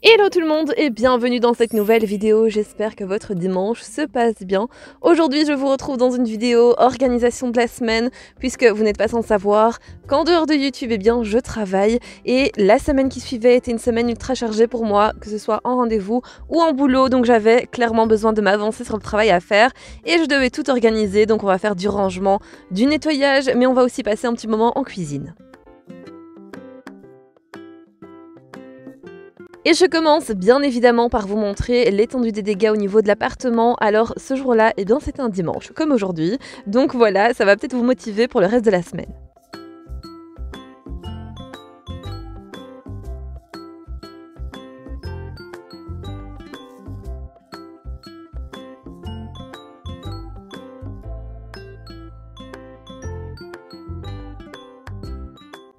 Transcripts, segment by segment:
Hello tout le monde et bienvenue dans cette nouvelle vidéo, j'espère que votre dimanche se passe bien. Aujourd'hui je vous retrouve dans une vidéo organisation de la semaine, puisque vous n'êtes pas sans savoir qu'en dehors de YouTube, eh bien je travaille et la semaine qui suivait était une semaine ultra chargée pour moi, que ce soit en rendez-vous ou en boulot, donc j'avais clairement besoin de m'avancer sur le travail à faire et je devais tout organiser, donc on va faire du rangement, du nettoyage, mais on va aussi passer un petit moment en cuisine. Et je commence bien évidemment par vous montrer l'étendue des dégâts au niveau de l'appartement. Alors ce jour-là, eh bien c'était un dimanche, comme aujourd'hui. Donc voilà, ça va peut-être vous motiver pour le reste de la semaine.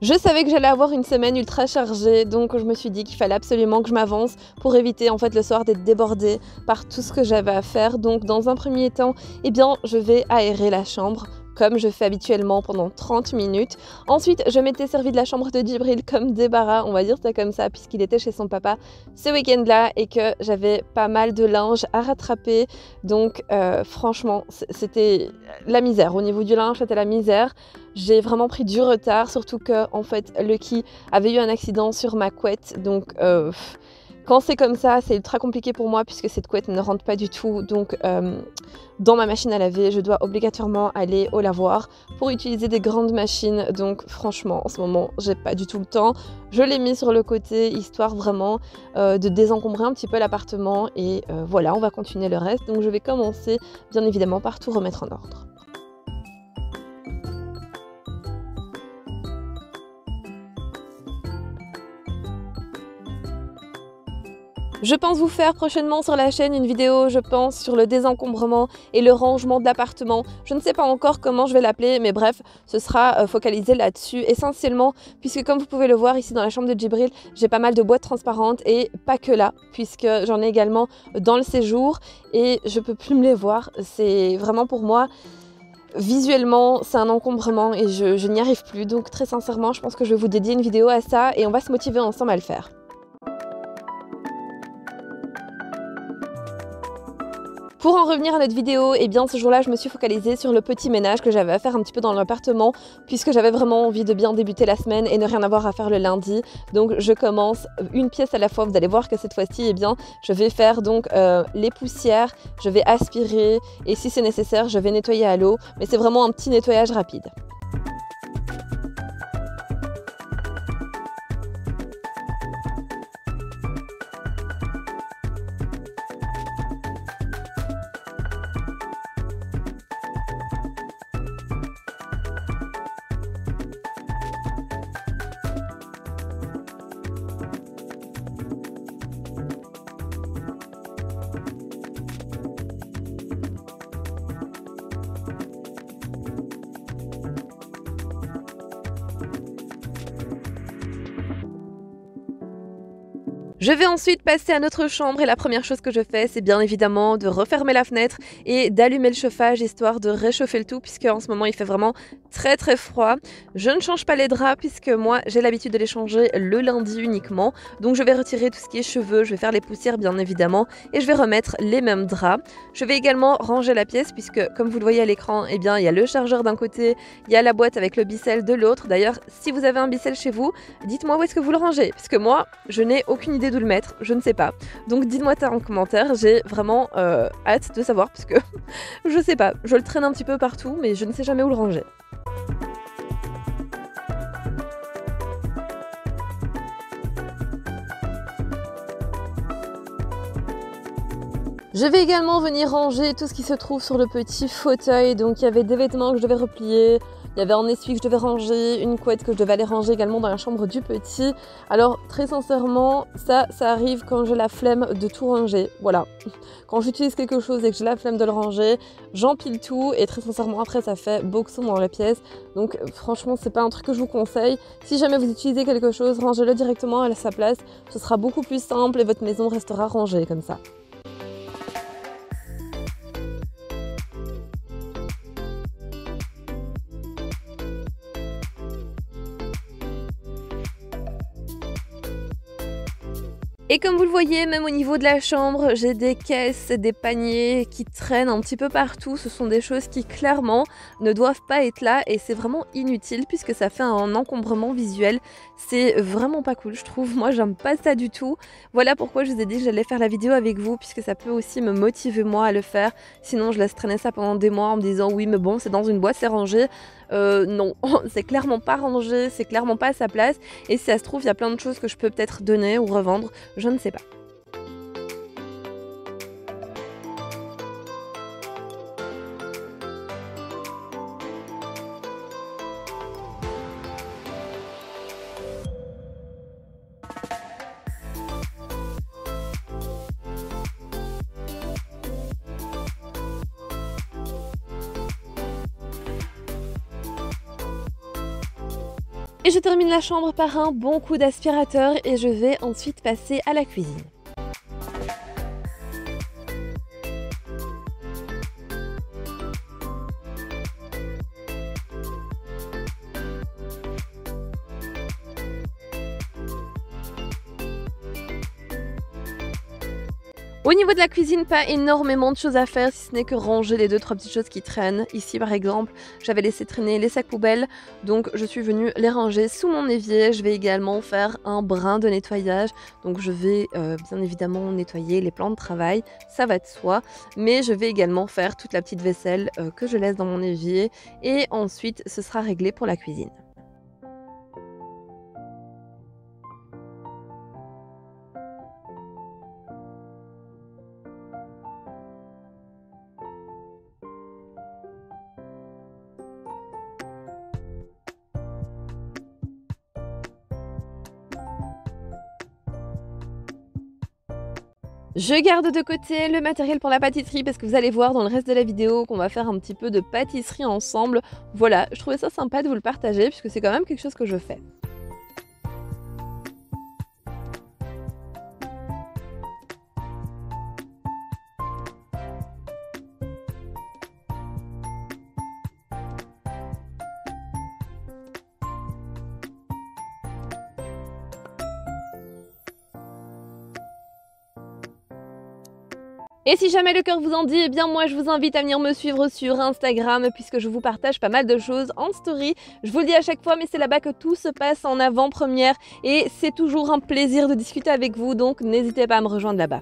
Je savais que j'allais avoir une semaine ultra chargée, donc je me suis dit qu'il fallait absolument que je m'avance pour éviter en fait le soir d'être débordée par tout ce que j'avais à faire. Donc dans un premier temps, eh bien je vais aérer la chambre comme je fais habituellement pendant 30 minutes. Ensuite, je m'étais servi de la chambre de Djibril comme débarras, on va dire ça comme ça, puisqu'il était chez son papa ce week-end-là et que j'avais pas mal de linge à rattraper. Donc franchement, c'était la misère. Au niveau du linge, c'était la misère. J'ai vraiment pris du retard, surtout que en fait, Lucky avait eu un accident sur ma couette, donc quand c'est comme ça, c'est ultra compliqué pour moi puisque cette couette ne rentre pas du tout. Donc dans ma machine à laver, je dois obligatoirement aller au lavoir pour utiliser des grandes machines. Donc franchement, en ce moment, j'ai pas du tout le temps. Je l'ai mis sur le côté histoire vraiment de désencombrer un petit peu l'appartement. Et voilà, on va continuer le reste. Donc je vais commencer bien évidemment par tout remettre en ordre. Je pense vous faire prochainement sur la chaîne une vidéo, je pense, sur le désencombrement et le rangement de l'appartement. Je ne sais pas encore comment je vais l'appeler, mais bref, ce sera focalisé là-dessus essentiellement, puisque comme vous pouvez le voir ici dans la chambre de Djibril, j'ai pas mal de boîtes transparentes et pas que là, puisque j'en ai également dans le séjour et je peux plus me les voir. C'est vraiment pour moi... Visuellement, c'est un encombrement et je n'y arrive plus. Donc très sincèrement, je pense que je vais vous dédier une vidéo à ça et on va se motiver ensemble à le faire. Pour en revenir à notre vidéo, eh bien ce jour-là, je me suis focalisée sur le petit ménage que j'avais à faire un petit peu dans l'appartement puisque j'avais vraiment envie de bien débuter la semaine et ne rien avoir à faire le lundi. Donc je commence une pièce à la fois. Vous allez voir que cette fois-ci, eh bien, je vais faire donc les poussières, je vais aspirer et si c'est nécessaire, je vais nettoyer à l'eau. Mais c'est vraiment un petit nettoyage rapide. Je vais ensuite passer à notre chambre et la première chose que je fais, c'est bien évidemment de refermer la fenêtre et d'allumer le chauffage histoire de réchauffer le tout puisque en ce moment il fait vraiment très froid. Je ne change pas les draps puisque moi j'ai l'habitude de les changer le lundi uniquement. Donc je vais retirer tout ce qui est cheveux, je vais faire les poussières bien évidemment et je vais remettre les mêmes draps. Je vais également ranger la pièce puisque comme vous le voyez à l'écran, eh bien il y a le chargeur d'un côté, il y a la boîte avec le bicelle de l'autre. D'ailleurs, si vous avez un bicelle chez vous, dites-moi où est-ce que vous le rangez puisque moi je n'ai aucune idée d'où le mettre, je ne sais pas. Donc dites-moi ça en commentaire, j'ai vraiment hâte de savoir puisque je sais pas, je le traîne un petit peu partout mais je ne sais jamais où le ranger. Je vais également venir ranger tout ce qui se trouve sur le petit fauteuil. Donc il y avait des vêtements que je devais replier, il y avait un essuie que je devais ranger, une couette que je devais aller ranger également dans la chambre du petit. Alors très sincèrement, ça arrive quand j'ai la flemme de tout ranger. Voilà, quand j'utilise quelque chose et que j'ai la flemme de le ranger, j'empile tout et très sincèrement après ça fait boxon dans la pièce. Donc franchement c'est pas un truc que je vous conseille. Si jamais vous utilisez quelque chose, rangez-le directement à sa place. Ce sera beaucoup plus simple et votre maison restera rangée comme ça. Et comme vous le voyez, même au niveau de la chambre, j'ai des caisses, des paniers qui traînent un petit peu partout. Ce sont des choses qui clairement ne doivent pas être là et c'est vraiment inutile puisque ça fait un encombrement visuel. C'est vraiment pas cool, je trouve. Moi, j'aime pas ça du tout. Voilà pourquoi je vous ai dit que j'allais faire la vidéo avec vous puisque ça peut aussi me motiver moi à le faire. Sinon, je laisse traîner ça pendant des mois en me disant oui, mais bon, c'est dans une boîte, c'est rangé. Non, c'est clairement pas rangé, c'est clairement pas à sa place. Et si ça se trouve, il y a plein de choses que je peux peut-être donner ou revendre. Je ne sais pas. Et je termine la chambre par un bon coup d'aspirateur et je vais ensuite passer à la cuisine. Au niveau de la cuisine, pas énormément de choses à faire si ce n'est que ranger les 2-3 petites choses qui traînent. Ici par exemple, j'avais laissé traîner les sacs poubelles, donc je suis venue les ranger sous mon évier. Je vais également faire un brin de nettoyage, donc je vais bien évidemment nettoyer les plans de travail, ça va de soi, mais je vais également faire toute la petite vaisselle que je laisse dans mon évier et ensuite ce sera réglé pour la cuisine. Je garde de côté le matériel pour la pâtisserie parce que vous allez voir dans le reste de la vidéo qu'on va faire un petit peu de pâtisserie ensemble. Voilà, je trouvais ça sympa de vous le partager puisque c'est quand même quelque chose que je fais. Et si jamais le cœur vous en dit, eh bien moi je vous invite à venir me suivre sur Instagram puisque je vous partage pas mal de choses en story. Je vous le dis à chaque fois, mais c'est là-bas que tout se passe en avant-première et c'est toujours un plaisir de discuter avec vous, donc n'hésitez pas à me rejoindre là-bas.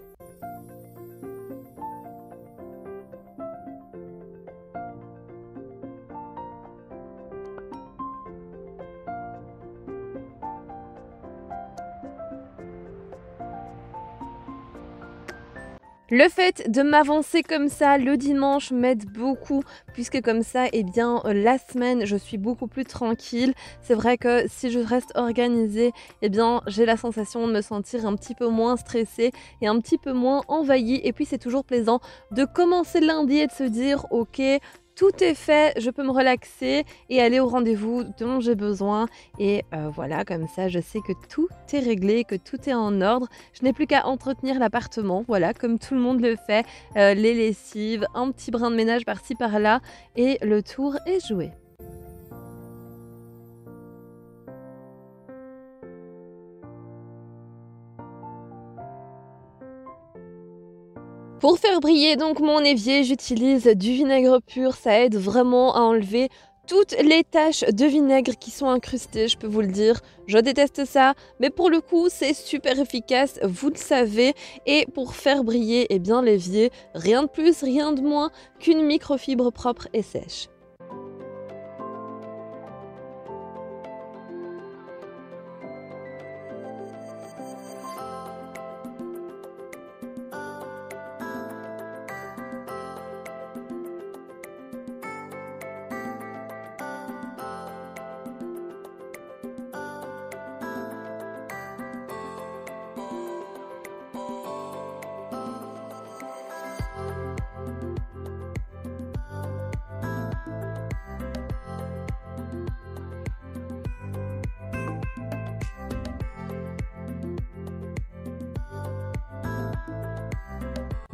Le fait de m'avancer comme ça le dimanche m'aide beaucoup puisque comme ça, eh bien, la semaine, je suis beaucoup plus tranquille. C'est vrai que si je reste organisée, eh bien, j'ai la sensation de me sentir un petit peu moins stressée et un petit peu moins envahie. Et puis, c'est toujours plaisant de commencer lundi et de se dire, ok, tout est fait, je peux me relaxer et aller au rendez-vous dont j'ai besoin. Et voilà, comme ça, je sais que tout est réglé, que tout est en ordre. Je n'ai plus qu'à entretenir l'appartement, voilà, comme tout le monde le fait. Les lessives, un petit brin de ménage par-ci par-là et le tour est joué. Pour faire briller donc mon évier, j'utilise du vinaigre pur, ça aide vraiment à enlever toutes les taches de vinaigre qui sont incrustées, je peux vous le dire. Je déteste ça, mais pour le coup, c'est super efficace, vous le savez. Et pour faire briller eh bien l'évier, rien de plus, rien de moins qu'une microfibre propre et sèche.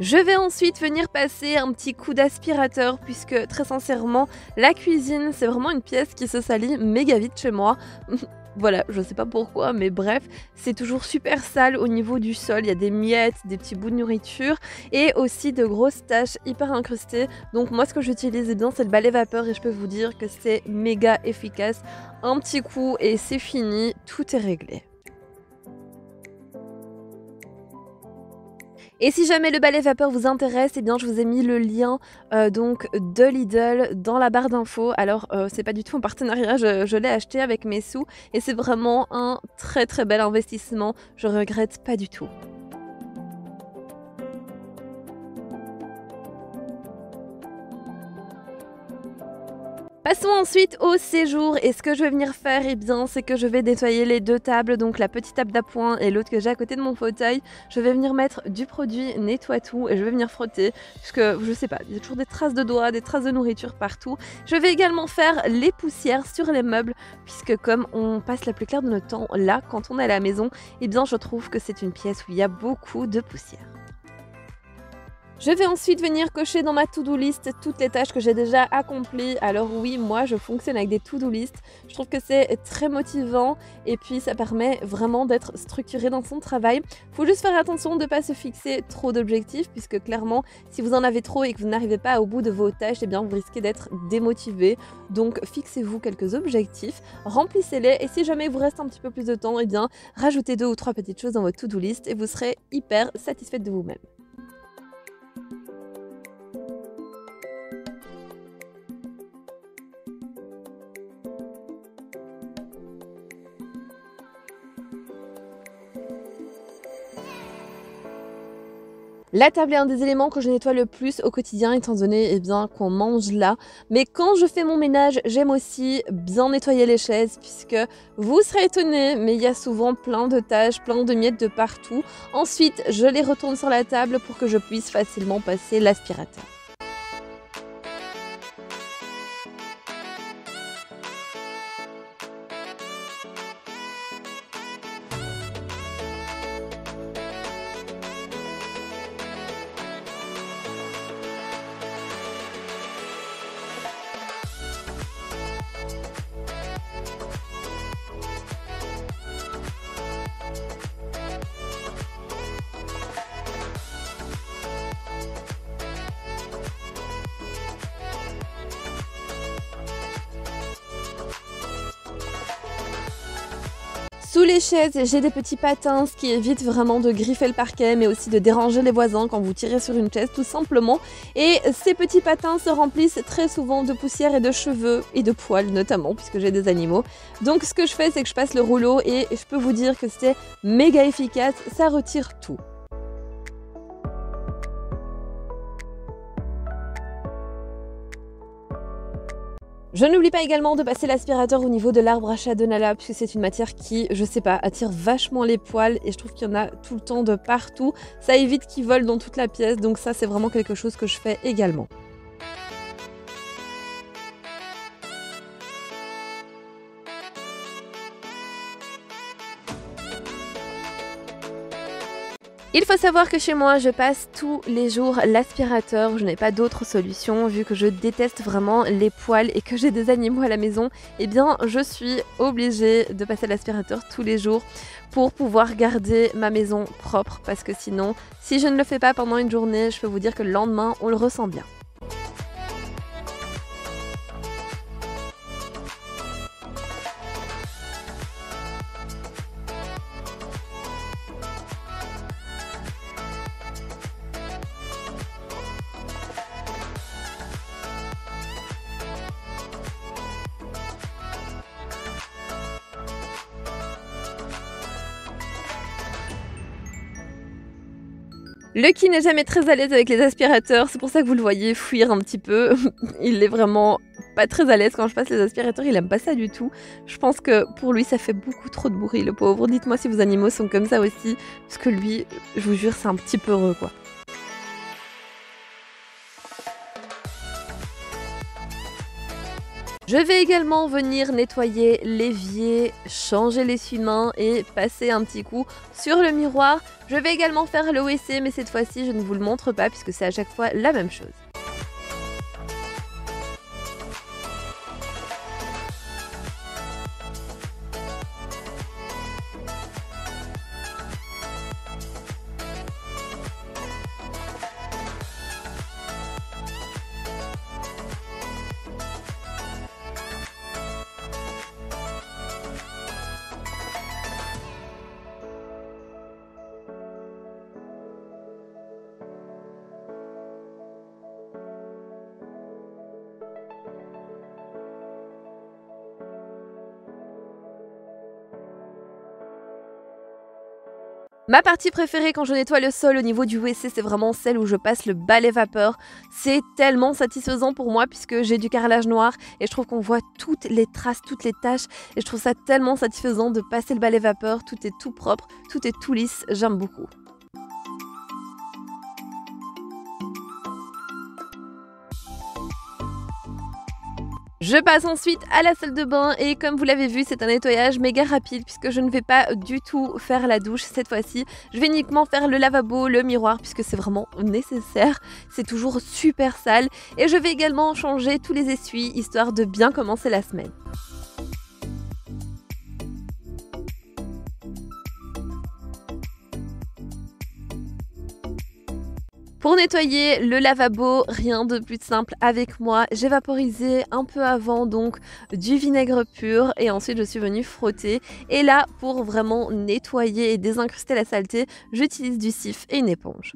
Je vais ensuite venir passer un petit coup d'aspirateur puisque très sincèrement, la cuisine, c'est vraiment une pièce qui se salit méga vite chez moi. Voilà, je sais pas pourquoi, mais bref, c'est toujours super sale au niveau du sol. Il y a des miettes, des petits bouts de nourriture et aussi de grosses taches hyper incrustées. Donc moi, ce que j'utilise, eh bien, c'est le balai vapeur et je peux vous dire que c'est méga efficace. Un petit coup et c'est fini, tout est réglé. Et si jamais le balai vapeur vous intéresse, eh bien je vous ai mis le lien donc de Lidl dans la barre d'infos. Alors c'est pas du tout un partenariat, je l'ai acheté avec mes sous et c'est vraiment un très très bel investissement. Je regrette pas du tout. Passons ensuite au séjour et ce que je vais venir faire, eh bien, c'est que je vais nettoyer les deux tables, donc la petite table d'appoint et l'autre que j'ai à côté de mon fauteuil. Je vais venir mettre du produit nettoie tout et je vais venir frotter parce que je sais pas, il y a toujours des traces de doigts, des traces de nourriture partout. Je vais également faire les poussières sur les meubles puisque comme on passe la plus claire de notre temps là quand on est à la maison, eh bien je trouve que c'est une pièce où il y a beaucoup de poussière. Je vais ensuite venir cocher dans ma to-do list toutes les tâches que j'ai déjà accomplies. Alors oui, moi je fonctionne avec des to-do list. Je trouve que c'est très motivant et puis ça permet vraiment d'être structuré dans son travail. Faut juste faire attention de ne pas se fixer trop d'objectifs puisque clairement, si vous en avez trop et que vous n'arrivez pas au bout de vos tâches, eh bien vous risquez d'être démotivé. Donc fixez-vous quelques objectifs, remplissez-les et si jamais il vous reste un petit peu plus de temps, eh bien rajoutez 2 ou 3 petites choses dans votre to-do list et vous serez hyper satisfaite de vous-même. La table est un des éléments que je nettoie le plus au quotidien étant donné eh bien, qu'on mange là. Mais quand je fais mon ménage, j'aime aussi bien nettoyer les chaises puisque vous serez étonnés, mais il y a souvent plein de taches, plein de miettes de partout. Ensuite, je les retourne sur la table pour que je puisse facilement passer l'aspirateur. Sous les chaises, j'ai des petits patins, ce qui évite vraiment de griffer le parquet, mais aussi de déranger les voisins quand vous tirez sur une chaise, tout simplement. Et ces petits patins se remplissent très souvent de poussière et de cheveux, et de poils notamment, puisque j'ai des animaux. Donc ce que je fais, c'est que je passe le rouleau, et je peux vous dire que c'est méga efficace, ça retire tout. Je n'oublie pas également de passer l'aspirateur au niveau de l'arbre à chat de Nala puisque c'est une matière qui, je sais pas, attire vachement les poils et je trouve qu'il y en a tout le temps de partout. Ça évite qu'ils volent dans toute la pièce, donc ça c'est vraiment quelque chose que je fais également. Il faut savoir que chez moi, je passe tous les jours l'aspirateur. Je n'ai pas d'autre solution vu que je déteste vraiment les poils et que j'ai des animaux à la maison. Eh bien, je suis obligée de passer l'aspirateur tous les jours pour pouvoir garder ma maison propre parce que sinon, si je ne le fais pas pendant une journée, je peux vous dire que le lendemain, on le ressent bien. Lucky n'est jamais très à l'aise avec les aspirateurs, c'est pour ça que vous le voyez fuir un petit peu. Il est vraiment pas très à l'aise quand je passe les aspirateurs, il aime pas ça du tout. Je pense que pour lui ça fait beaucoup trop de bruit le pauvre. Dites-moi si vos animaux sont comme ça aussi, parce que lui, je vous jure, c'est un petit peu heureux quoi. Je vais également venir nettoyer l'évier, changer l'essuie-mains et passer un petit coup sur le miroir. Je vais également faire le WC mais cette fois-ci je ne vous le montre pas puisque c'est à chaque fois la même chose. Ma partie préférée quand je nettoie le sol au niveau du WC, c'est vraiment celle où je passe le balai vapeur. C'est tellement satisfaisant pour moi puisque j'ai du carrelage noir et je trouve qu'on voit toutes les traces, toutes les taches et je trouve ça tellement satisfaisant de passer le balai vapeur. Tout est tout propre, tout est tout lisse, j'aime beaucoup. Je passe ensuite à la salle de bain et comme vous l'avez vu, c'est un nettoyage méga rapide puisque je ne vais pas du tout faire la douche cette fois-ci. Je vais uniquement faire le lavabo, le miroir puisque c'est vraiment nécessaire. C'est toujours super sale et je vais également changer tous les essuies histoire de bien commencer la semaine. Pour nettoyer le lavabo, rien de plus simple avec moi. J'ai vaporisé un peu avant donc du vinaigre pur et ensuite je suis venue frotter. Et là, pour vraiment nettoyer et désincruster la saleté, j'utilise du cif et une éponge.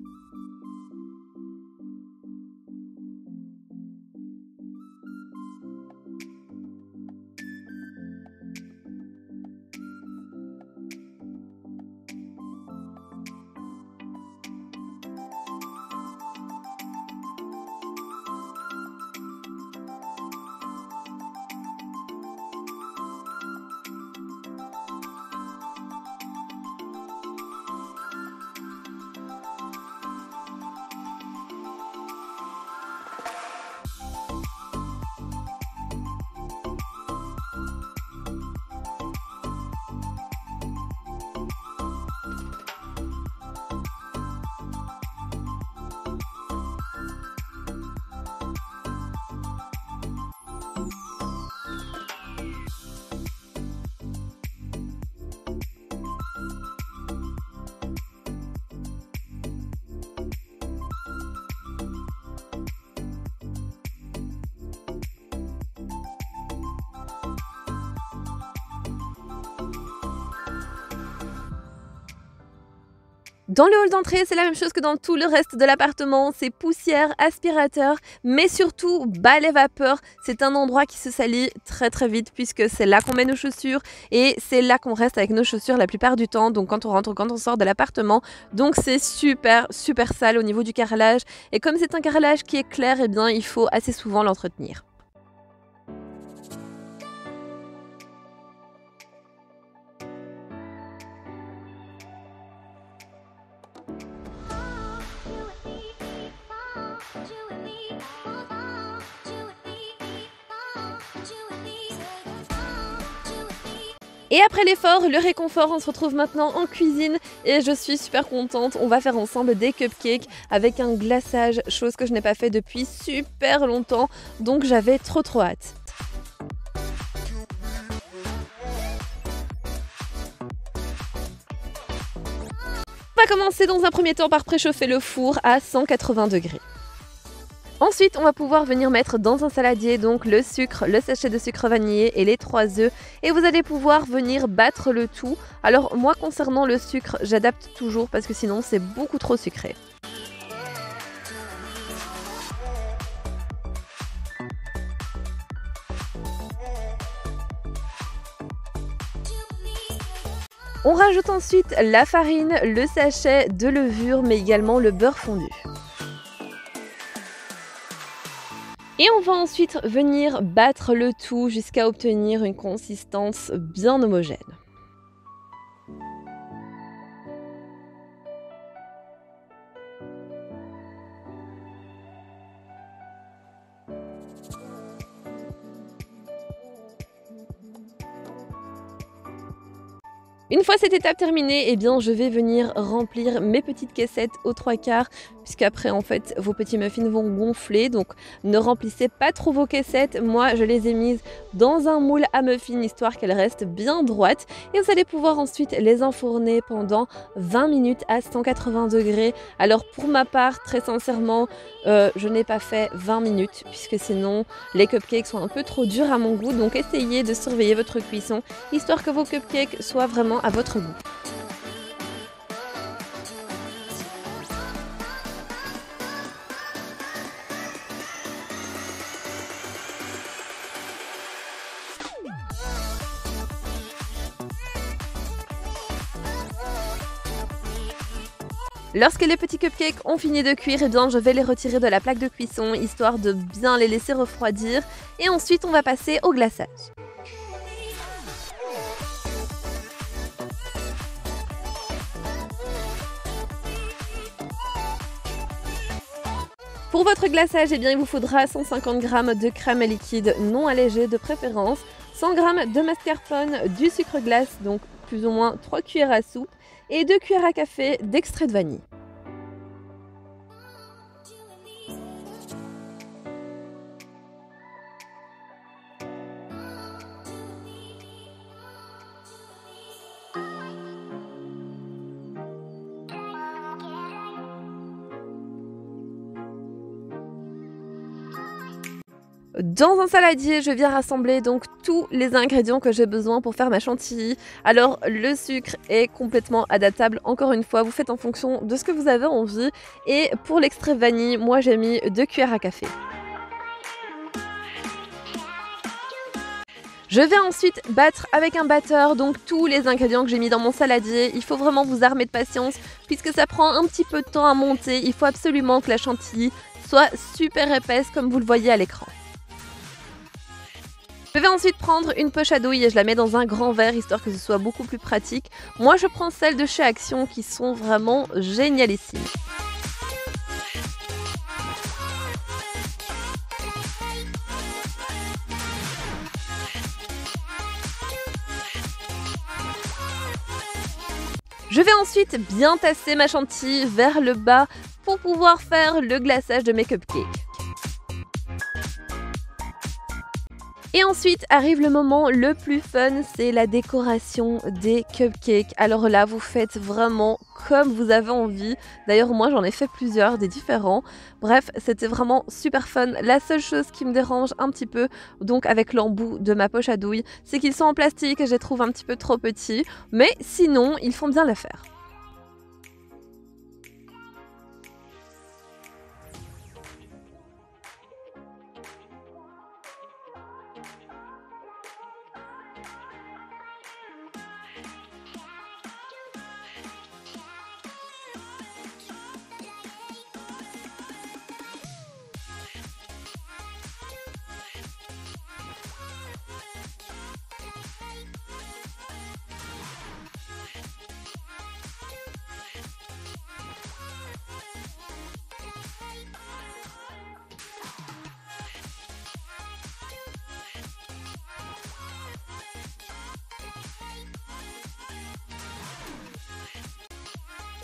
Dans le hall d'entrée, c'est la même chose que dans tout le reste de l'appartement, c'est poussière, aspirateur, mais surtout balai vapeur. C'est un endroit qui se salit très très vite puisque c'est là qu'on met nos chaussures et c'est là qu'on reste avec nos chaussures la plupart du temps, donc quand on rentre ou quand on sort de l'appartement. Donc c'est super super sale au niveau du carrelage et comme c'est un carrelage qui est clair, eh bien il faut assez souvent l'entretenir. Et après l'effort, le réconfort, on se retrouve maintenant en cuisine et je suis super contente. On va faire ensemble des cupcakes avec un glaçage, chose que je n'ai pas fait depuis super longtemps, donc j'avais trop hâte. On va commencer dans un premier temps par préchauffer le four à 180 degrés. Ensuite, on va pouvoir venir mettre dans un saladier donc le sucre, le sachet de sucre vanillé et les 3 œufs et vous allez pouvoir venir battre le tout. Alors moi concernant le sucre, j'adapte toujours parce que sinon c'est beaucoup trop sucré. On rajoute ensuite la farine, le sachet de levure mais également le beurre fondu. Et on va ensuite venir battre le tout jusqu'à obtenir une consistance bien homogène. Une fois cette étape terminée, eh bien, je vais venir remplir mes petites caissettes aux 3/4 puisqu'après en fait vos petits muffins vont gonfler, donc ne remplissez pas trop vos caissettes. Moi je les ai mises dans un moule à muffins histoire qu'elles restent bien droites et vous allez pouvoir ensuite les enfourner pendant 20 minutes à 180 degrés. Alors pour ma part, très sincèrement, je n'ai pas fait 20 minutes puisque sinon les cupcakes sont un peu trop durs à mon goût, donc essayez de surveiller votre cuisson histoire que vos cupcakes soient vraiment à votre goût. Lorsque les petits cupcakes ont fini de cuire, eh bien, je vais les retirer de la plaque de cuisson, histoire de bien les laisser refroidir. Et ensuite, on va passer au glaçage. Pour votre glaçage, eh bien, il vous faudra 150 g de crème liquide non allégée de préférence, 100 g de mascarpone, du sucre glace, donc plus ou moins 3 cuillères à soupe, et 2 cuillères à café d'extrait de vanille. Dans un saladier, je viens rassembler donc tous les ingrédients que j'ai besoin pour faire ma chantilly. Alors le sucre est complètement adaptable, encore une fois, vous faites en fonction de ce que vous avez envie. Et pour l'extrait vanille, moi j'ai mis 2 cuillères à café. Je vais ensuite battre avec un batteur donc tous les ingrédients que j'ai mis dans mon saladier. Il faut vraiment vous armer de patience puisque ça prend un petit peu de temps à monter. Il faut absolument que la chantilly soit super épaisse comme vous le voyez à l'écran. Je vais ensuite prendre une poche à douille et je la mets dans un grand verre histoire que ce soit beaucoup plus pratique. Moi je prends celles de chez Action qui sont vraiment génialissimes. Je vais ensuite bien tasser ma chantilly vers le bas pour pouvoir faire le glaçage de mes cupcakes. Et ensuite arrive le moment le plus fun, c'est la décoration des cupcakes. Alors là, vous faites vraiment comme vous avez envie. D'ailleurs, moi, j'en ai fait plusieurs, des différents. Bref, c'était vraiment super fun. La seule chose qui me dérange un petit peu, donc avec l'embout de ma poche à douille, c'est qu'ils sont en plastique et je les trouve un petit peu trop petits. Mais sinon, ils font bien l'affaire.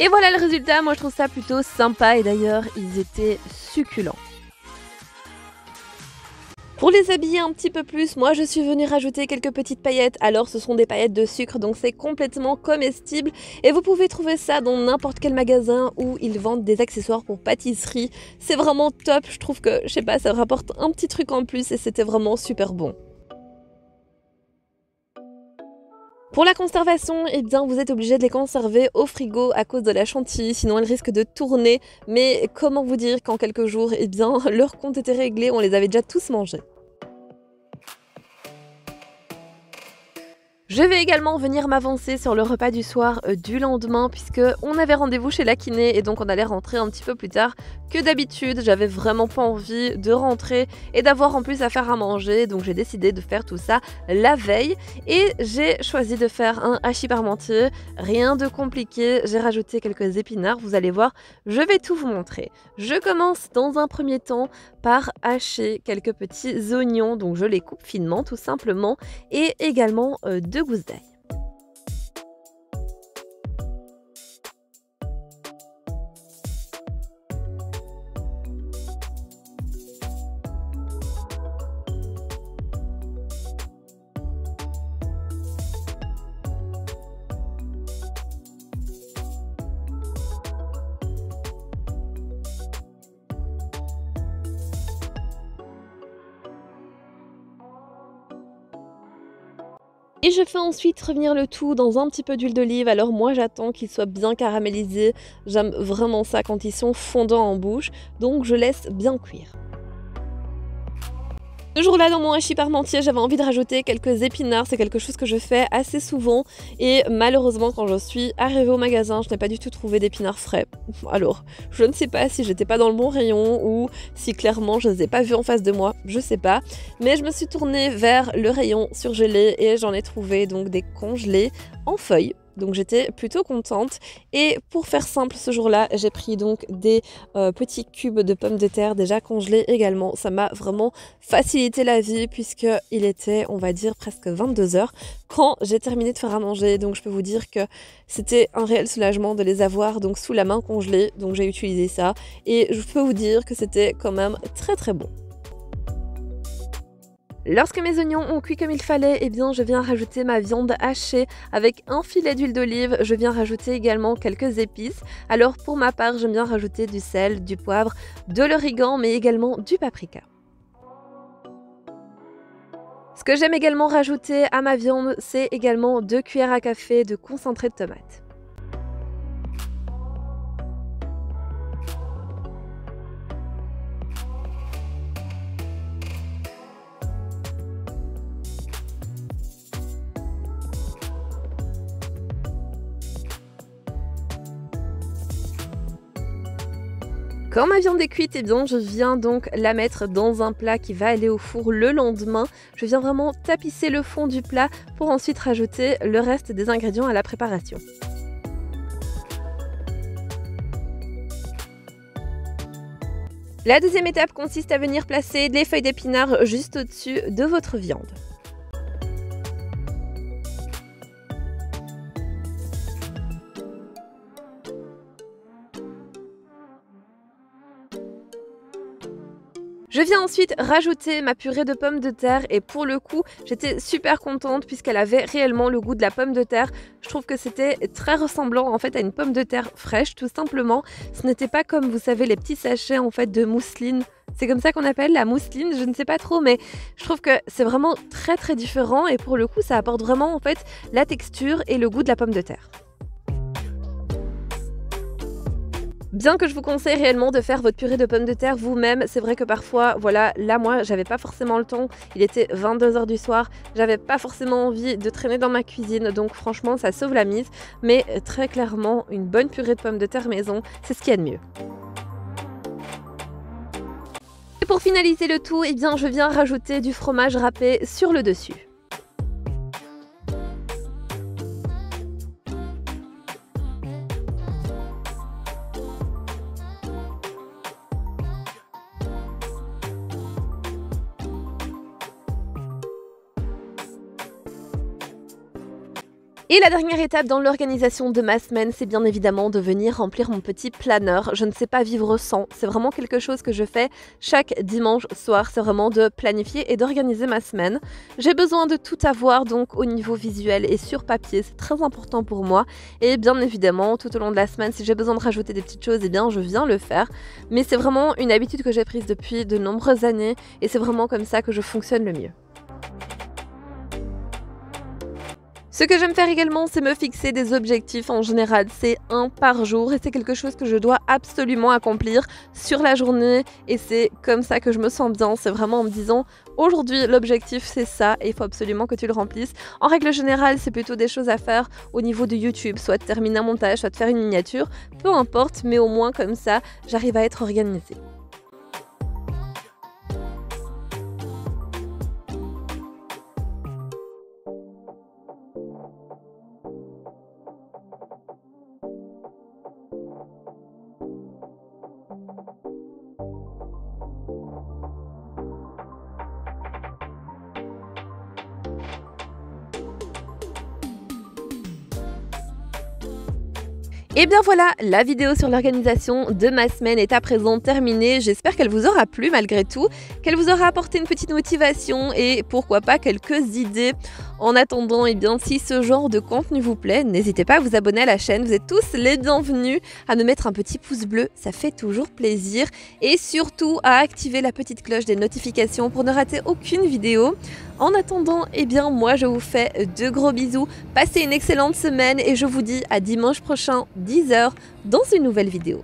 Et voilà le résultat, moi je trouve ça plutôt sympa et d'ailleurs ils étaient succulents. Pour les habiller un petit peu plus, moi je suis venue rajouter quelques petites paillettes. Alors ce sont des paillettes de sucre donc c'est complètement comestible et vous pouvez trouver ça dans n'importe quel magasin où ils vendent des accessoires pour pâtisserie. C'est vraiment top, je trouve que, je sais pas, ça rapporte un petit truc en plus et c'était vraiment super bon. Pour la conservation, eh bien, vous êtes obligé de les conserver au frigo à cause de la chantilly, sinon elles risquent de tourner. Mais comment vous dire qu'en quelques jours, eh bien, leur compte était réglé, on les avait déjà tous mangés. Je vais également venir m'avancer sur le repas du soir du lendemain puisque on avait rendez-vous chez la kiné et donc on allait rentrer un petit peu plus tard que d'habitude. J'avais vraiment pas envie de rentrer et d'avoir en plus à faire à manger, donc j'ai décidé de faire tout ça la veille et j'ai choisi de faire un hachis parmentier. Rien de compliqué, j'ai rajouté quelques épinards, vous allez voir, je vais tout vous montrer. Je commence dans un premier temps par hacher quelques petits oignons, donc je les coupe finement tout simplement et également 2 gousses d'ail. Et je fais ensuite revenir le tout dans un petit peu d'huile d'olive. Alors moi j'attends qu'ils soient bien caramélisés. J'aime vraiment ça quand ils sont fondants en bouche. Donc je laisse bien cuire. Ce jour-là, dans mon hachis parmentier, j'avais envie de rajouter quelques épinards. C'est quelque chose que je fais assez souvent. Et malheureusement, quand je suis arrivée au magasin, je n'ai pas du tout trouvé d'épinards frais. Alors, je ne sais pas si j'étais pas dans le bon rayon ou si clairement je ne les ai pas vus en face de moi. Je sais pas. Mais je me suis tournée vers le rayon surgelé et j'en ai trouvé donc des congelés en feuilles. Donc j'étais plutôt contente et pour faire simple ce jour-là, j'ai pris donc des petits cubes de pommes de terre déjà congelés également. Ça m'a vraiment facilité la vie puisqu'il était, on va dire, presque 22 heures quand j'ai terminé de faire à manger. Donc je peux vous dire que c'était un réel soulagement de les avoir donc sous la main congelés. Donc j'ai utilisé ça et je peux vous dire que c'était quand même très très bon. Lorsque mes oignons ont cuit comme il fallait, eh bien je viens rajouter ma viande hachée avec un filet d'huile d'olive. Je viens rajouter également quelques épices. Alors pour ma part, j'aime bien rajouter du sel, du poivre, de l'origan, mais également du paprika. Ce que j'aime également rajouter à ma viande, c'est également 2 cuillères à café de concentré de tomate. Quand ma viande est cuite, eh bien, je viens donc la mettre dans un plat qui va aller au four le lendemain. Je viens vraiment tapisser le fond du plat pour ensuite rajouter le reste des ingrédients à la préparation. La deuxième étape consiste à venir placer les feuilles d'épinards juste au-dessus de votre viande. Je viens ensuite rajouter ma purée de pommes de terre et pour le coup, j'étais super contente puisqu'elle avait réellement le goût de la pomme de terre. Je trouve que c'était très ressemblant en fait à une pomme de terre fraîche tout simplement. Ce n'était pas comme vous savez les petits sachets en fait de mousseline. C'est comme ça qu'on appelle la mousseline, je ne sais pas trop, mais je trouve que c'est vraiment très très différent et pour le coup, ça apporte vraiment en fait la texture et le goût de la pomme de terre. Bien que je vous conseille réellement de faire votre purée de pommes de terre vous-même, c'est vrai que parfois, voilà, là moi, j'avais pas forcément le temps, il était 22 h du soir, j'avais pas forcément envie de traîner dans ma cuisine, donc franchement, ça sauve la mise, mais très clairement, une bonne purée de pommes de terre maison, c'est ce qu'il y a de mieux. Et pour finaliser le tout, eh bien, je viens rajouter du fromage râpé sur le dessus. Et la dernière étape dans l'organisation de ma semaine, c'est bien évidemment de venir remplir mon petit planeur. Je ne sais pas vivre sans, c'est vraiment quelque chose que je fais chaque dimanche soir, c'est vraiment de planifier et d'organiser ma semaine. J'ai besoin de tout avoir donc au niveau visuel et sur papier, c'est très important pour moi. Et bien évidemment, tout au long de la semaine, si j'ai besoin de rajouter des petites choses, eh bien je viens le faire. Mais c'est vraiment une habitude que j'ai prise depuis de nombreuses années et c'est vraiment comme ça que je fonctionne le mieux. Ce que j'aime faire également, c'est me fixer des objectifs. En général, c'est un par jour et c'est quelque chose que je dois absolument accomplir sur la journée et c'est comme ça que je me sens bien. C'est vraiment en me disant aujourd'hui l'objectif c'est ça et il faut absolument que tu le remplisses. En règle générale, c'est plutôt des choses à faire au niveau de YouTube, soit de terminer un montage, soit de faire une miniature, peu importe, mais au moins comme ça, j'arrive à être organisée. Et bien voilà, la vidéo sur l'organisation de ma semaine est à présent terminée. J'espère qu'elle vous aura plu malgré tout, qu'elle vous aura apporté une petite motivation et pourquoi pas quelques idées. En attendant, eh bien, si ce genre de contenu vous plaît, n'hésitez pas à vous abonner à la chaîne. Vous êtes tous les bienvenus à nous mettre un petit pouce bleu, ça fait toujours plaisir. Et surtout à activer la petite cloche des notifications pour ne rater aucune vidéo. En attendant, eh bien, moi je vous fais de gros bisous. Passez une excellente semaine et je vous dis à dimanche prochain, 10 h, dans une nouvelle vidéo.